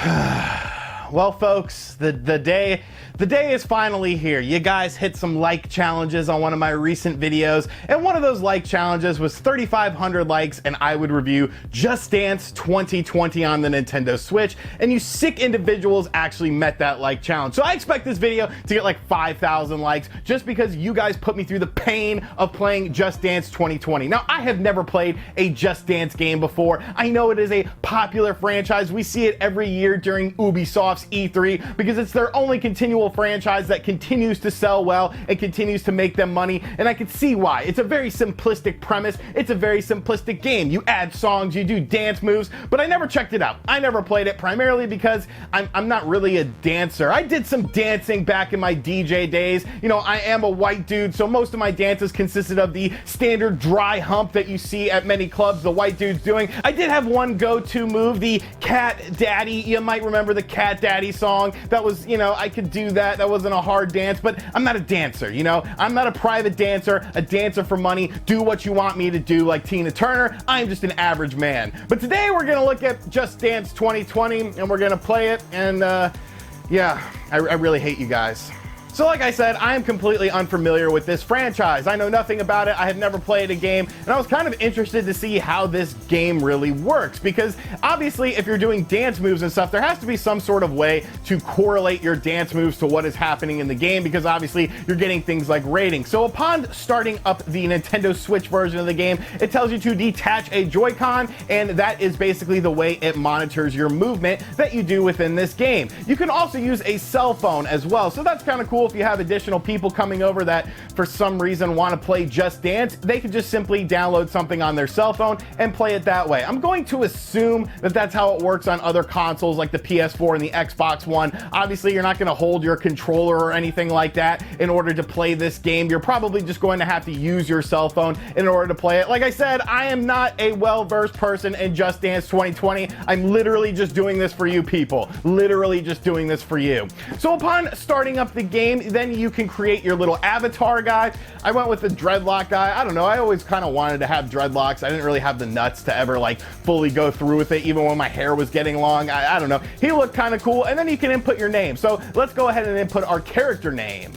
Well, folks, the day is finally here. You guys hit some like challenges on one of my recent videos, and one of those like challenges was 3,500 likes, and I would review Just Dance 2020 on the Nintendo Switch, and you sick individuals actually met that like challenge. So I expect this video to get like 5,000 likes just because you guys put me through the pain of playing Just Dance 2020. Now, I have never played a Just Dance game before. I know it is a popular franchise. We see it every year during Ubisoft's E3 because it's their only continual franchise that continues to sell well and continues to make them money, and I can see why. It's a very simplistic premise. It's a very simplistic game. You add songs, you do dance moves, but I never checked it out. I never played it primarily because I'm not really a dancer. I did some dancing back in my DJ days. You know, I am a white dude, so most of my dances consisted of the standard dry hump that you see at many clubs the white dudes doing. I did have one go-to move, the Cat Daddy. You might remember the Cat Daddy song. That was, you know, I could do that. That wasn't a hard dance, but I'm not a dancer, you know? I'm not a private dancer, a dancer for money, do what you want me to do like Tina Turner. I'm just an average man. But today we're gonna look at Just Dance 2020 and we're gonna play it, and yeah, I really hate you guys. So like I said, I am completely unfamiliar with this franchise. I know nothing about it. I have never played a game, and I was kind of interested to see how this game really works, because obviously if you're doing dance moves and stuff, there has to be some sort of way to correlate your dance moves to what is happening in the game, because obviously you're getting things like ratings. So upon starting up the Nintendo Switch version of the game, it tells you to detach a Joy-Con, and that is basically the way it monitors your movement that you do within this game. You can also use a cell phone as well, so that's kind of cool. If you have additional people coming over that for some reason want to play Just Dance, they can just simply download something on their cell phone and play it that way. I'm going to assume that that's how it works on other consoles like the PS4 and the Xbox One. Obviously, you're not going to hold your controller or anything like that in order to play this game. You're probably just going to have to use your cell phone in order to play it. Like I said, I am not a well-versed person in Just Dance 2020. I'm literally just doing this for you people. Literally just doing this for you. So upon starting up the game, then you can create your little avatar guy. I went with the dreadlock guy. I don't know, I always kind of wanted to have dreadlocks. I didn't really have the nuts to ever like fully go through with it, even when my hair was getting long. I don't know. He looked kind of cool, and then you can input your name. So let's go ahead and input our character name.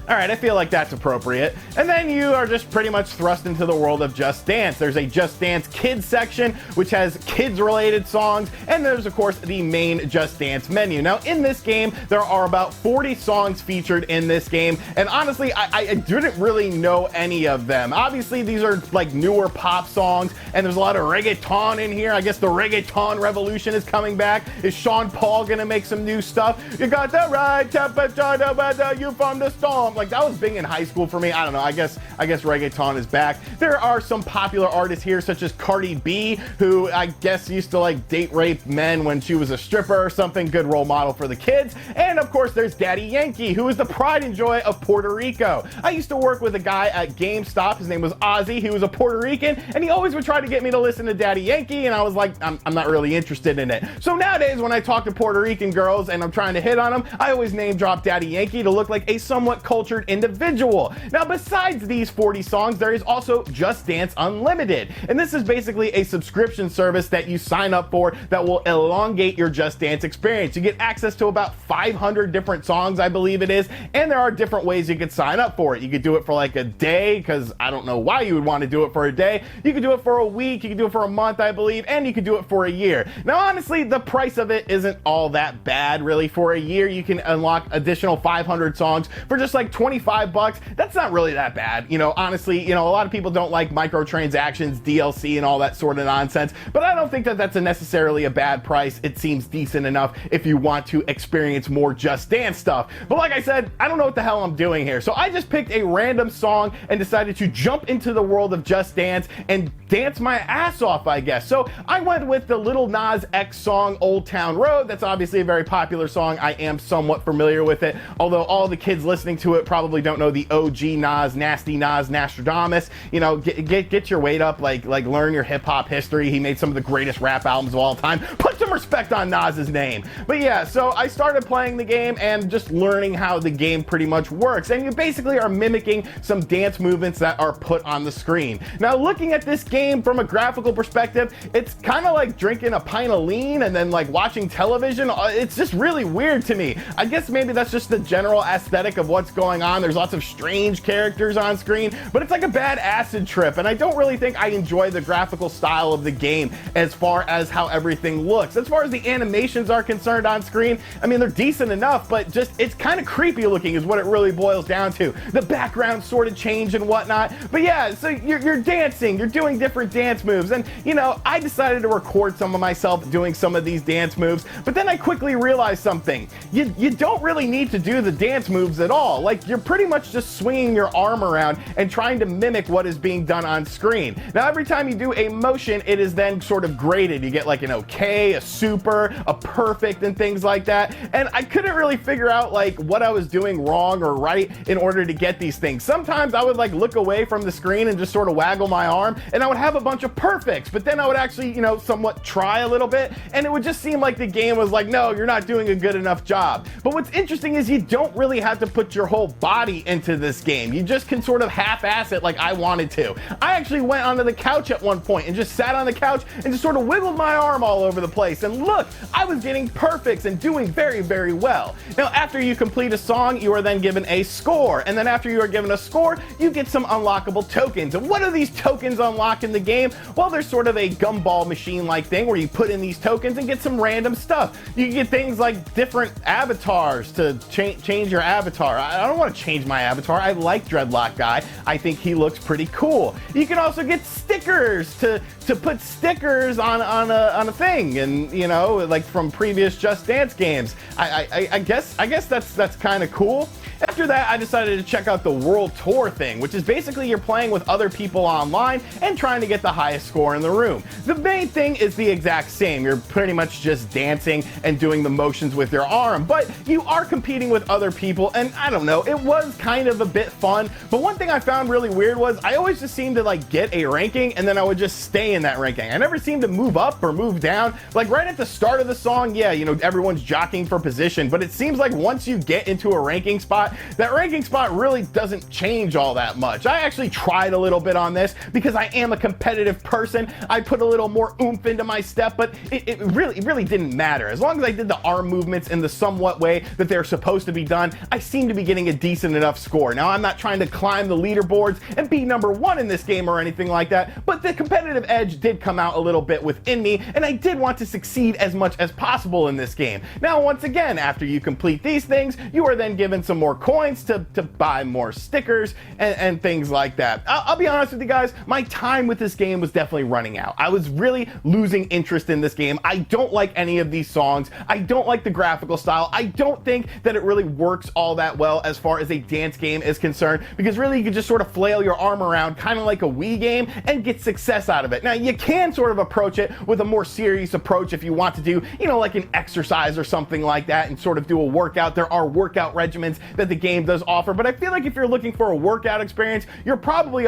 All right, I feel like that's appropriate. And then you are just pretty much thrust into the world of Just Dance. There's a Just Dance Kids section, which has kids-related songs, and there's, of course, the main Just Dance menu. Now, in this game, there are about 40 songs featured in this game, and honestly, I didn't really know any of them. Obviously, these are like newer pop songs, and there's a lot of reggaeton in here. I guess the reggaeton revolution is coming back. Is Sean Paul gonna make some new stuff? You got the right temperature, the weather, you from the storm. Like, that was big in high school for me. I don't know. I guess reggaeton is back. There are some popular artists here, such as Cardi B, who I guess used to like date rape men when she was a stripper or something. Good role model for the kids. And of course, there's Daddy Yankee, who is the pride and joy of Puerto Rico. I used to work with a guy at GameStop. His name was Ozzy. He was a Puerto Rican, and he always would try to get me to listen to Daddy Yankee, and I was like, I'm not really interested in it. So nowadays, when I talk to Puerto Rican girls and I'm trying to hit on them, I always name drop Daddy Yankee to look like a somewhat cultured individual. Now, besides these 40 songs, there is also Just Dance Unlimited, and this is basically a subscription service that you sign up for that will elongate your Just Dance experience. You get access to about 500 different songs, I believe it is, and there are different ways you could sign up for it. You could do it for like a day, because I don't know why you would want to do it for a day. You could do it for a week, you could do it for a month, I believe, and you could do it for a year. Now, honestly, the price of it isn't all that bad, really. For a year, you can unlock additional 500 songs for just like 25 bucks. That's not really that bad. You know, honestly, you know, a lot of people don't like microtransactions, DLC, and all that sort of nonsense, but I don't think that that's necessarily a bad price. It seems decent enough if you want to experience more Just Dance stuff. But like I said, I don't know what the hell I'm doing here. So I just picked a random song and decided to jump into the world of Just Dance and dance my ass off, I guess. So I went with the Lil Nas X song, Old Town Road. That's obviously a very popular song. I am somewhat familiar with it, although all the kids listening to it that probably don't know the OG Nas, Nasty Nas, Nostradamus, you know, get your weight up, like learn your hip hop history. He made some of the greatest rap albums of all time. Put some respect on Nas's name. But yeah, so I started playing the game and just learning how the game pretty much works. And you basically are mimicking some dance movements that are put on the screen. Now, looking at this game from a graphical perspective, it's kind of like drinking a pint of lean and then like watching television. It's just really weird to me. I guess maybe that's just the general aesthetic of what's going on. There's lots of strange characters on screen, but it's like a bad acid trip, and I don't really think I enjoy the graphical style of the game as far as how everything looks. As far as the animations are concerned on screen, I mean, they're decent enough, but just it's kind of creepy looking is what it really boils down to. The background sort of change and whatnot. But yeah, so you're dancing, you're doing different dance moves, and you know, I decided to record some of myself doing some of these dance moves, but then I quickly realized something. You don't really need to do the dance moves at all. Like, you're pretty much just swinging your arm around and trying to mimic what is being done on screen. Now, every time you do a motion, it is then sort of graded. You get like an okay, a super, a perfect, and things like that. And I couldn't really figure out like what I was doing wrong or right in order to get these things. Sometimes I would like look away from the screen and just sort of waggle my arm, and I would have a bunch of perfects, but then I would actually, you know, somewhat try a little bit, and it would just seem like the game was like, no, you're not doing a good enough job. But what's interesting is you don't really have to put your whole body into this game. You just can sort of half-ass it like I wanted to. I actually went onto the couch at one point and just sat on the couch and just sort of wiggled my arm all over the place, and look, I was getting perfects and doing very, very well. Now, after you complete a song, you are then given a score, and then after you are given a score, you get some unlockable tokens. And what do these tokens unlock in the game? Well, there's sort of a gumball machine-like thing where you put in these tokens and get some random stuff. You get things like different avatars to change your avatar. I don't want to change my avatar. I like Dreadlock Guy. I think he looks pretty cool. You can also get stickers to put stickers on a thing, and you know, like from previous Just Dance games. I guess that's kind of cool. After that, I decided to check out the World Tour thing, which is basically you're playing with other people online and trying to get the highest score in the room. The main thing is the exact same. You're pretty much just dancing and doing the motions with your arm, but you are competing with other people, and I don't know, it was kind of a bit fun. But one thing I found really weird was I always just seemed to like get a ranking, and then I would just stay in that ranking. I never seemed to move up or move down. Like right at the start of the song, yeah, you know, everyone's jockeying for position, but it seems like once you get into a ranking spot, that ranking spot really doesn't change all that much. I actually tried a little bit on this because I am a competitive person. I put a little more oomph into my step, but it really didn't matter. As long as I did the arm movements in the somewhat way that they're supposed to be done, I seem to be getting a decent enough score. Now, I'm not trying to climb the leaderboards and be number one in this game or anything like that, but the competitive edge did come out a little bit within me, and I did want to succeed as much as possible in this game. Now, once again, after you complete these things, you are then given some more coins to buy more stickers and things like that. I'll be honest with you guys, my time with this game was definitely running out. I was really losing interest in this game. I don't like any of these songs. I don't like the graphical style. I don't think that it really works all that well as far as a dance game is concerned, because really you can just sort of flail your arm around kind of like a Wii game and get success out of it. Now, you can sort of approach it with a more serious approach if you want to do, you know, like an exercise or something like that and sort of do a workout. There are workout regimens that the game does offer, but I feel like if you're looking for a workout experience, you're probably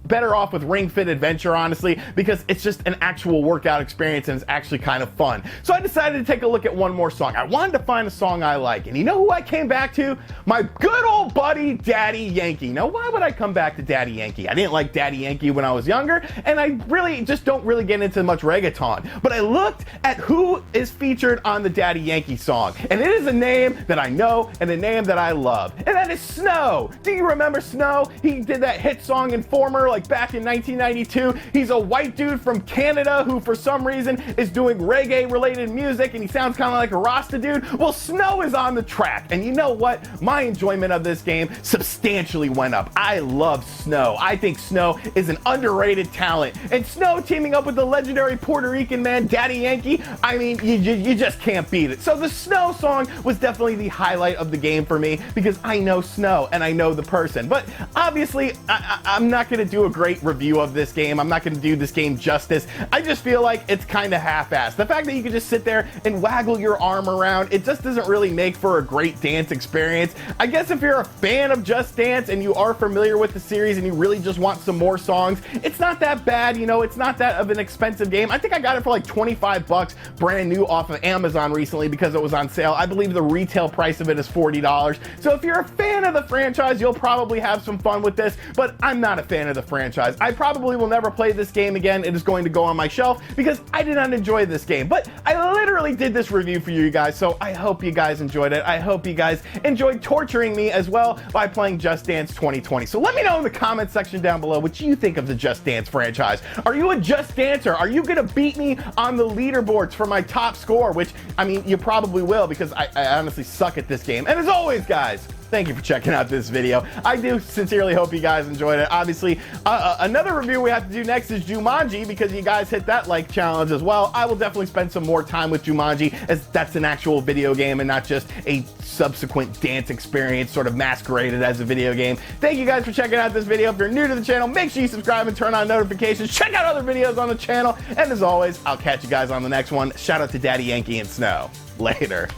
better off with Ring Fit Adventure, honestly, because it's just an actual workout experience and it's actually kind of fun. So I decided to take a look at one more song. I wanted to find a song I like, and you know who I came back to? My good old buddy Daddy Yankee. Now, why would I come back to Daddy Yankee? I didn't like Daddy Yankee when I was younger, and I really just don't really get into much reggaeton. But I looked at who is featured on the Daddy Yankee song, and it is a name that I know and a name that I love, and that is Snow. Do you remember Snow? He did that hit song Informer like back in 1992. He's a white dude from Canada who for some reason is doing reggae related music, and he sounds kind of like a Rasta dude. Well, Snow is on the track, and you know what? My enjoyment of this game substantially went up. I love Snow. I think Snow is an underrated talent, and Snow teaming up with the legendary Puerto Rican man Daddy Yankee, I mean, you just can't beat it. So the Snow song was definitely the highlight of the game for me, because I know Snow and I know the person. But obviously, I'm not going to do a great review of this game. I'm not going to do this game justice. I just feel like it's kind of half-assed. The fact that you can just sit there and waggle your arm around, it just doesn't really make for a great dance experience. I guess if you're a fan of Just Dance and you are familiar with the series and you really just want some more songs, it's not that bad. You know, it's not that of an expensive game. I think I got it for like 25 bucks brand new off of Amazon recently because it was on sale. I believe the retail price of it is $40. So if you're a fan of the franchise, you'll probably have some fun with this, but I'm not a fan of the franchise. I probably will never play this game again. It is going to go on my shelf because I did not enjoy this game, but I literally did this review for you guys, so I hope you guys enjoyed it. I hope you guys enjoyed torturing me as well by playing Just Dance 2020. So let me know in the comment section down below what you think of the Just Dance franchise. Are you a Just Dancer? Are you gonna beat me on the leaderboards for my top score? Which, I mean, you probably will because I honestly suck at this game. And as always, guys, thank you for checking out this video. I do sincerely hope you guys enjoyed it. Obviously, another review we have to do next is Jumanji because you guys hit that like challenge as well. I will definitely spend some more time with Jumanji as that's an actual video game and not just a subsequent dance experience sort of masqueraded as a video game. Thank you guys for checking out this video. If you're new to the channel, make sure you subscribe and turn on notifications. Check out other videos on the channel. And as always, I'll catch you guys on the next one. Shout out to Daddy Yankee and Snow. Later.